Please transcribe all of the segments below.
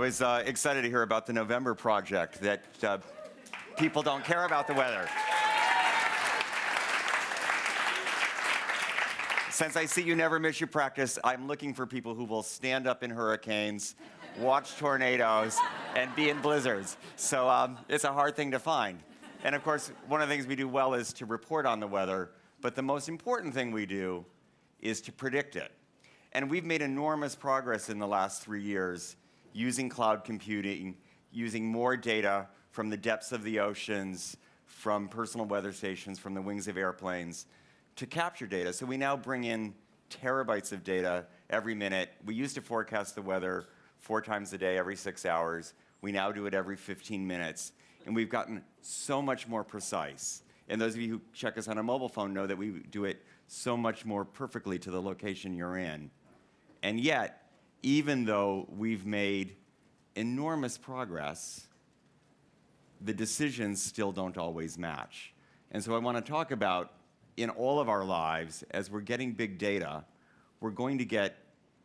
was excited to hear about the November project that people don't care about the weather. Since I see you never miss your practice, I'm looking for people who will stand up in hurricanes, watch tornadoes, and be in blizzards. So it's a hard thing to find. And of course, one of the things we do well is to report on the weather, but the most important thing we do is to predict it. And we've made enormous progress in the last 3 years using cloud computing, using more data from the depths of the oceans, from personal weather stations, from the wings of airplanes, to capture data. So we now bring in terabytes of data every minute. We used to forecast the weather 4 times a day, every 6 hours. We now do it every 15 minutes. And we've gotten so much more precise. And those of you who check us on a mobile phone know that we do it so much more perfectly to the location you're in. And yet, even though we've made enormous progress, the decisions still don't always match. And so I want to talk about, in all of our lives, as we're getting big data, we're going to get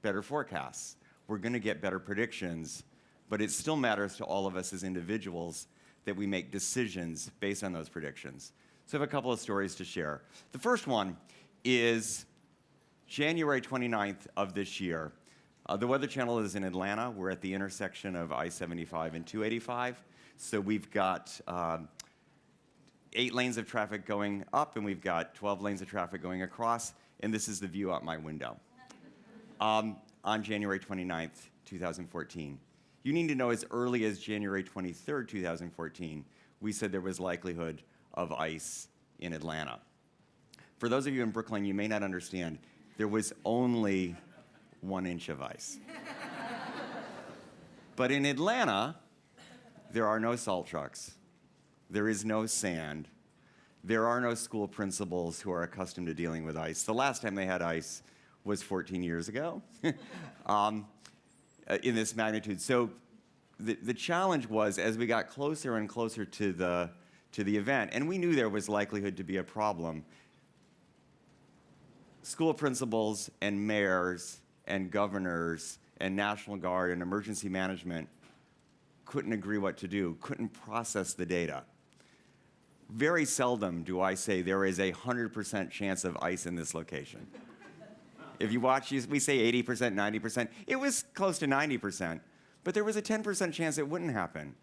better forecasts. We're going to get better predictions, but it still matters to all of us as individuals that we make decisions based on those predictions. So I have a couple of stories to share. The first one is January 29th of this year. The Weather Channel is in Atlanta. We're at the intersection of I-75 and 285. So we've got 8 lanes of traffic going up, and we've got 12 lanes of traffic going across, and this is the view out my window on January 29th, 2014. You need to know as early as January 23rd, 2014, we said there was likelihood of ice in Atlanta. For those of you in Brooklyn, you may not understand, there was only 1 inch of ice. But in Atlanta, there are no salt trucks. There is no sand. There are no school principals who are accustomed to dealing with ice. The last time they had ice was 14 years ago in this magnitude. So the challenge was, as we got closer and closer to the event, and we knew there was likelihood to be a problem, school principals and mayors and governors and National Guard and emergency management couldn't agree what to do, couldn't process the data. Very seldom do I say there is a 100% chance of ice in this location. If you watch, we say 80%, 90%. It was close to 90%, but there was a 10% chance it wouldn't happen.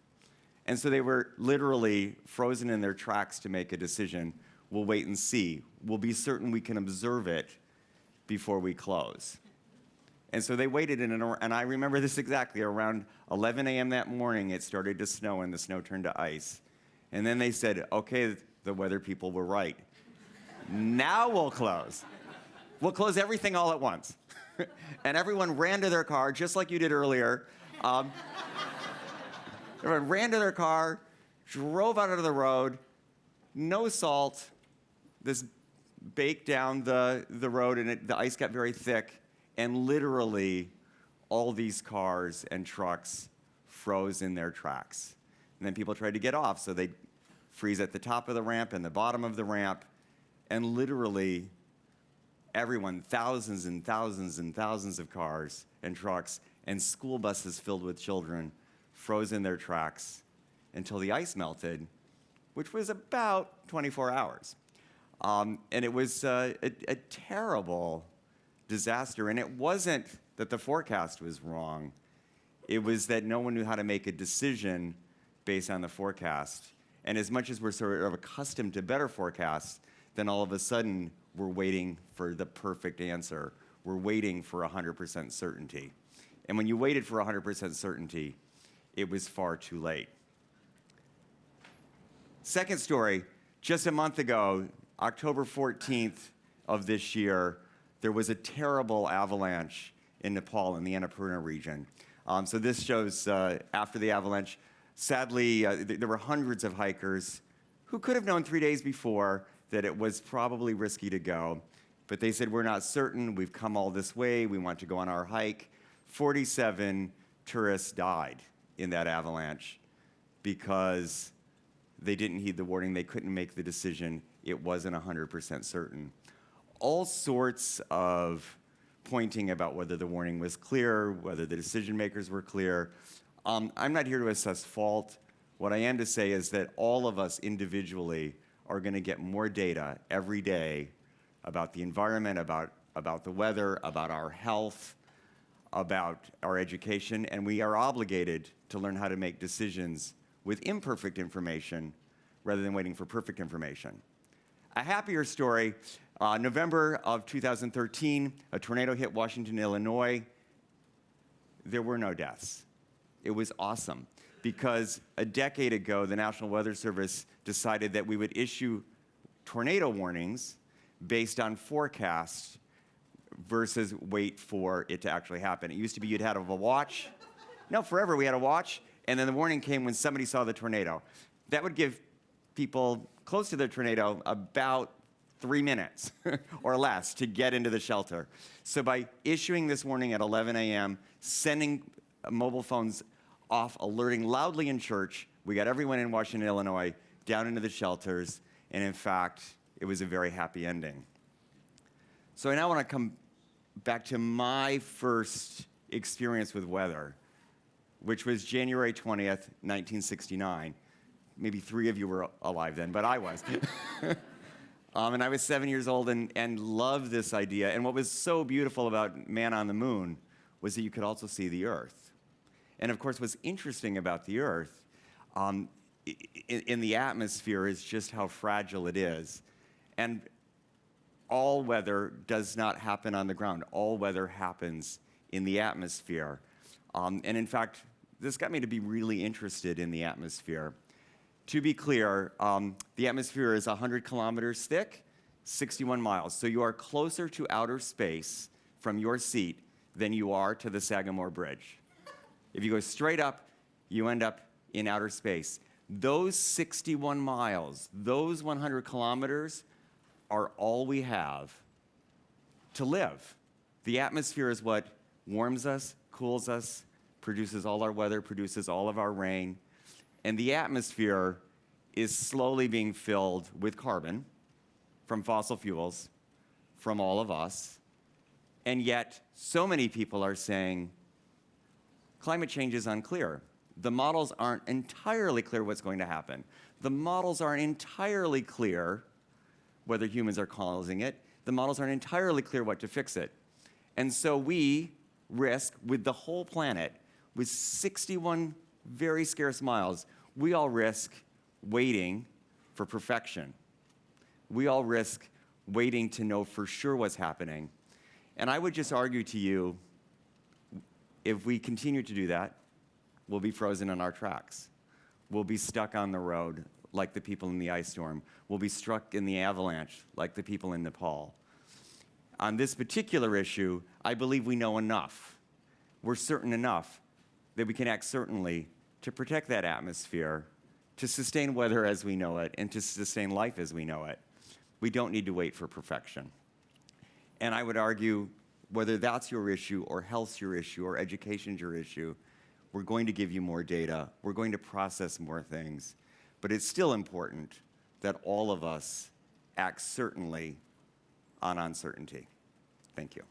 And so they were literally frozen in their tracks to make a decision. We'll wait and see. We'll be certain we can observe it before we close. And so they waited, and I remember this exactly. Around 11 a.m. that morning, it started to snow, and the snow turned to ice. And then they said, okay, the weather people were right. Now we'll close. We'll close everything all at once. And everyone ran to their car, just like you did earlier. Everyone ran to their car, drove out of the road, no salt. This baked down the road, and the ice got very thick. And literally, all these cars and trucks froze in their tracks. And then people tried to get off, so they'd freeze at the top of the ramp and the bottom of the ramp. And literally, everyone, thousands and thousands and thousands of cars and trucks and school buses filled with children, froze in their tracks until the ice melted, which was about 24 hours. And it was a terrible disaster. And it wasn't that the forecast was wrong. It was that no one knew how to make a decision based on the forecast. And as much as we're sort of accustomed to better forecasts, then all of a sudden we're waiting for the perfect answer. We're waiting for 100% certainty. And when you waited for 100% certainty, it was far too late. Second story, just a month ago, October 14th of this year, there was a terrible avalanche in Nepal in the Annapurna region. So this shows after the avalanche. Sadly, there were hundreds of hikers who could have known 3 days before that it was probably risky to go. But they said, we're not certain. We've come all this way. We want to go on our hike. 47 tourists died in that avalanche because they didn't heed the warning. They couldn't make the decision. It wasn't 100% certain. All sorts of pointing about whether the warning was clear, whether the decision makers were clear. I'm not here to assess fault. What I am to say is that all of us individually are going to get more data every day about the environment, about the weather, about our health, about our education, and we are obligated to learn how to make decisions with imperfect information rather than waiting for perfect information. A happier story, November of 2013, a tornado hit Washington, Illinois. There were no deaths. It was awesome because a decade ago, the National Weather Service decided that we would issue tornado warnings based on forecasts versus wait for it to actually happen. It used to be you'd had a watch. No, forever we had a watch, and then the warning came when somebody saw the tornado. That would give people close to the tornado about 3 minutes or less to get into the shelter. So by issuing this warning at 11 a.m., sending mobile phones off, alerting loudly in church, we got everyone in Washington, Illinois, down into the shelters, and in fact, it was a very happy ending. So I now want to come back to my first experience with weather, which was January 20th, 1969. Maybe 3 of you were alive then, but I was. And I was 7 years old and loved this idea. And what was so beautiful about Man on the Moon was that you could also see the Earth. And of course, what's interesting about the Earth in the atmosphere is just how fragile it is. And all weather does not happen on the ground. All weather happens in the atmosphere. And in fact, this got me to be really interested in the atmosphere. To be clear, the atmosphere is 100 kilometers thick, 61 miles. So you are closer to outer space from your seat than you are to the Sagamore Bridge. If you go straight up, you end up in outer space. Those 61 miles, those 100 kilometers are all we have to live. The atmosphere is what warms us, cools us, produces all our weather, produces all of our rain. And the atmosphere is slowly being filled with carbon from fossil fuels, from all of us. And yet, so many people are saying, climate change is unclear. The models aren't entirely clear what's going to happen. The models aren't entirely clear whether humans are causing it. The models aren't entirely clear what to fix it. And so we risk, with the whole planet, with 61 very scarce miles, we all risk waiting for perfection. We all risk waiting to know for sure what's happening. And I would just argue to you, if we continue to do that, we'll be frozen in our tracks. We'll be stuck on the road like the people in the ice storm. We'll be struck in the avalanche like the people in Nepal. On this particular issue, I believe we know enough. We're certain enough that we can act certainly to protect that atmosphere, to sustain weather as we know it, and to sustain life as we know it. We don't need to wait for perfection. And I would argue, whether that's your issue, or health's your issue, or education's your issue, we're going to give you more data. We're going to process more things. But it's still important that all of us act certainly on uncertainty. Thank you.